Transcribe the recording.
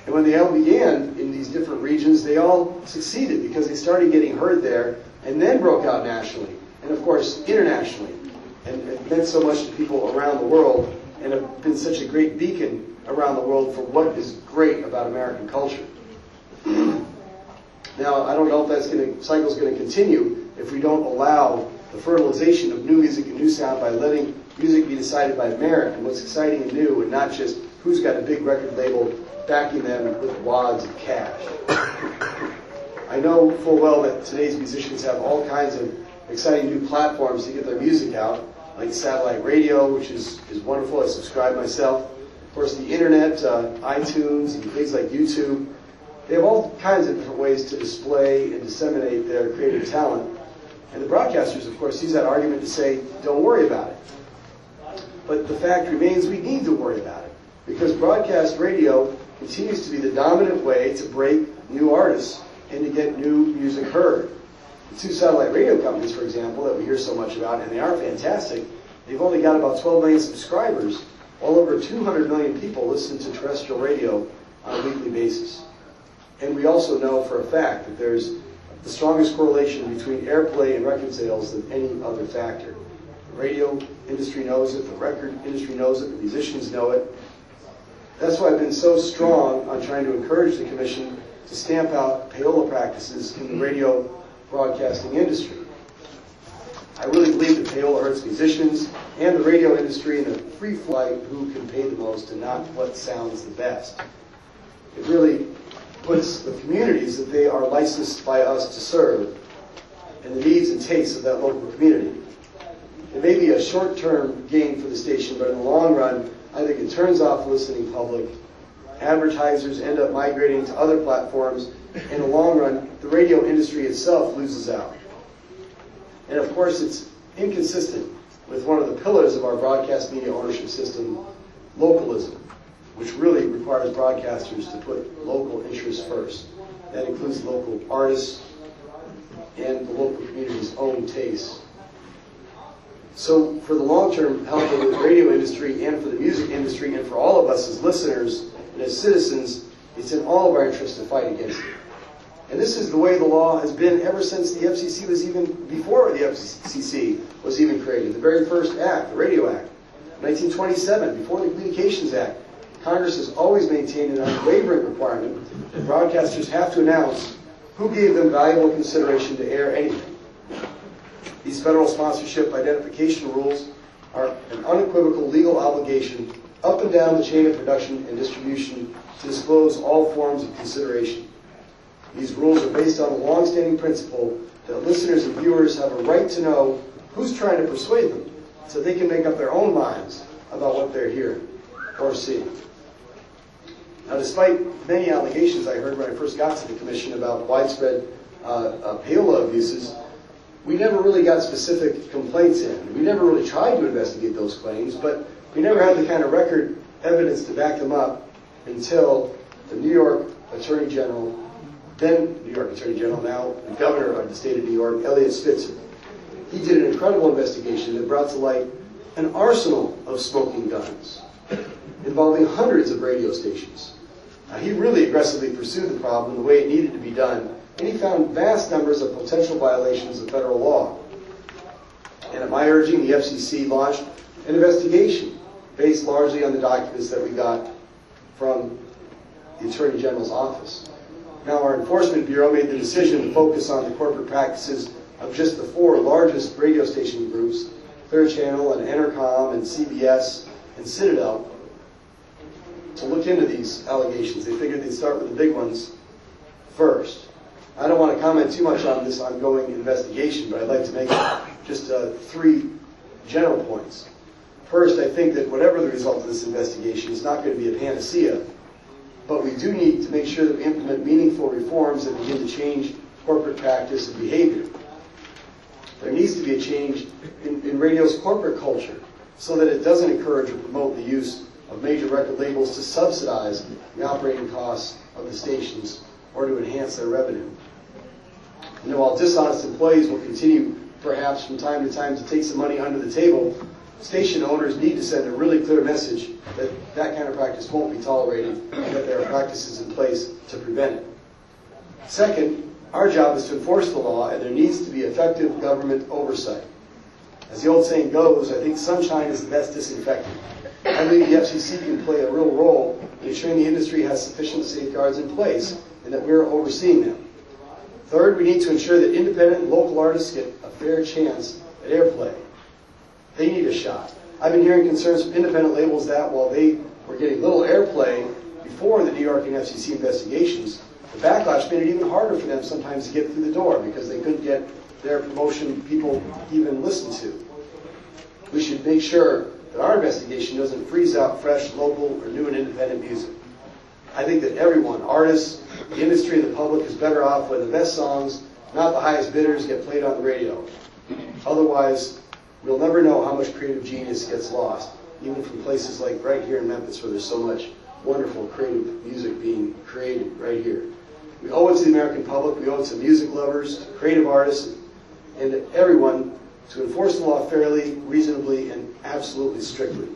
And when they all began in these different regions, they all succeeded because they started getting heard there and then broke out nationally and, of course, internationally. And it meant so much to people around the world and have been such a great beacon around the world for what is great about American culture. Now, I don't know if that cycle is going to continue if we don't allow the fertilization of new music and new sound by letting music be decided by merit and what's exciting and new, and not just who's got a big record label backing them with wads of cash. I know full well that today's musicians have all kinds of exciting new platforms to get their music out, like satellite radio, which is wonderful. I subscribe myself. Of course, the internet, iTunes, and things like YouTube. They have all kinds of different ways to display and disseminate their creative talent. And the broadcasters, of course, use that argument to say, don't worry about it. But the fact remains we need to worry about it, because broadcast radio continues to be the dominant way to break new artists and to get new music heard. The two satellite radio companies, for example, that we hear so much about, and they are fantastic, they've only got about 12 million subscribers, while over 200 million people listen to terrestrial radio on a weekly basis. And we also know for a fact that there's the strongest correlation between airplay and record sales than any other factor. The radio industry knows it, the record industry knows it, the musicians know it. That's why I've been so strong on trying to encourage the Commission to stamp out payola practices in the radio broadcasting industry. I really believe that payola hurts musicians and the radio industry in a free flight who can pay the most and not what sounds the best. It really puts the communities that they are licensed by us to serve and the needs and tastes of that local community. It may be a short-term gain for the station, but in the long run, I think it turns off the listening public. Advertisers end up migrating to other platforms. In the long run, the radio industry itself loses out. And of course, it's inconsistent with one of the pillars of our broadcast media ownership system, localism, which really requires broadcasters to put local interests first. That includes local artists and the local community's own tastes. So for the long-term health of the radio industry and for the music industry and for all of us as listeners and as citizens, it's in all of our interest to fight against it. And this is the way the law has been ever since the FCC was even, before the FCC was even created. The very first act, the Radio Act, 1927, before the Communications Act, Congress has always maintained an unwavering requirement that broadcasters have to announce who gave them valuable consideration to air anything. These federal sponsorship identification rules are an unequivocal legal obligation up and down the chain of production and distribution to disclose all forms of consideration. These rules are based on a long-standing principle that listeners and viewers have a right to know who's trying to persuade them so they can make up their own minds about what they're hearing or seeing. Now, despite many allegations I heard when I first got to the Commission about widespread payola abuses, we never really got specific complaints in. We never really tried to investigate those claims, but we never had the kind of record evidence to back them up until the New York Attorney General, then New York Attorney General, now the Governor of the state of New York, Eliot Spitzer. He did an incredible investigation that brought to light an arsenal of smoking guns involving hundreds of radio stations. He really aggressively pursued the problem the way it needed to be done, and he found vast numbers of potential violations of federal law. And at my urging, the FCC launched an investigation based largely on the documents that we got from the Attorney General's office. Now, our Enforcement Bureau made the decision to focus on the corporate practices of just the four largest radio station groups, Clear Channel and Entercom and CBS and Citadel, to look into these allegations. They figured they'd start with the big ones first. I don't want to comment too much on this ongoing investigation, but I'd like to make just three general points. First, I think that whatever the result of this investigation is not going to be a panacea, but we do need to make sure that we implement meaningful reforms that begin to change corporate practice and behavior. There needs to be a change in radio's corporate culture so that it doesn't encourage or promote the use of major record labels to subsidize the operating costs of the stations or to enhance their revenue. While dishonest employees will continue, perhaps from time to time, to take some money under the table, station owners need to send a really clear message that that kind of practice won't be tolerated and that there are practices in place to prevent it. Second, our job is to enforce the law, and there needs to be effective government oversight. As the old saying goes, I think sunshine is the best disinfectant. I believe the FCC can play a real role in ensuring the industry has sufficient safeguards in place and that we're overseeing them. Third, we need to ensure that independent and local artists get a fair chance at airplay. They need a shot. I've been hearing concerns from independent labels that while they were getting little airplay before the New York and FCC investigations, the backlash made it even harder for them sometimes to get through the door because they couldn't get their promotion people even listen to. We should make sure that our investigation doesn't freeze out fresh, local, or new and independent music. I think that everyone, artists, the industry, and the public, is better off when the best songs, not the highest bidders, get played on the radio. Otherwise, we'll never know how much creative genius gets lost, even from places like right here in Memphis where there's so much wonderful creative music being created right here. We owe it to the American public, we owe it to music lovers, to creative artists, and to everyone to enforce the law fairly, reasonably, and absolutely strictly.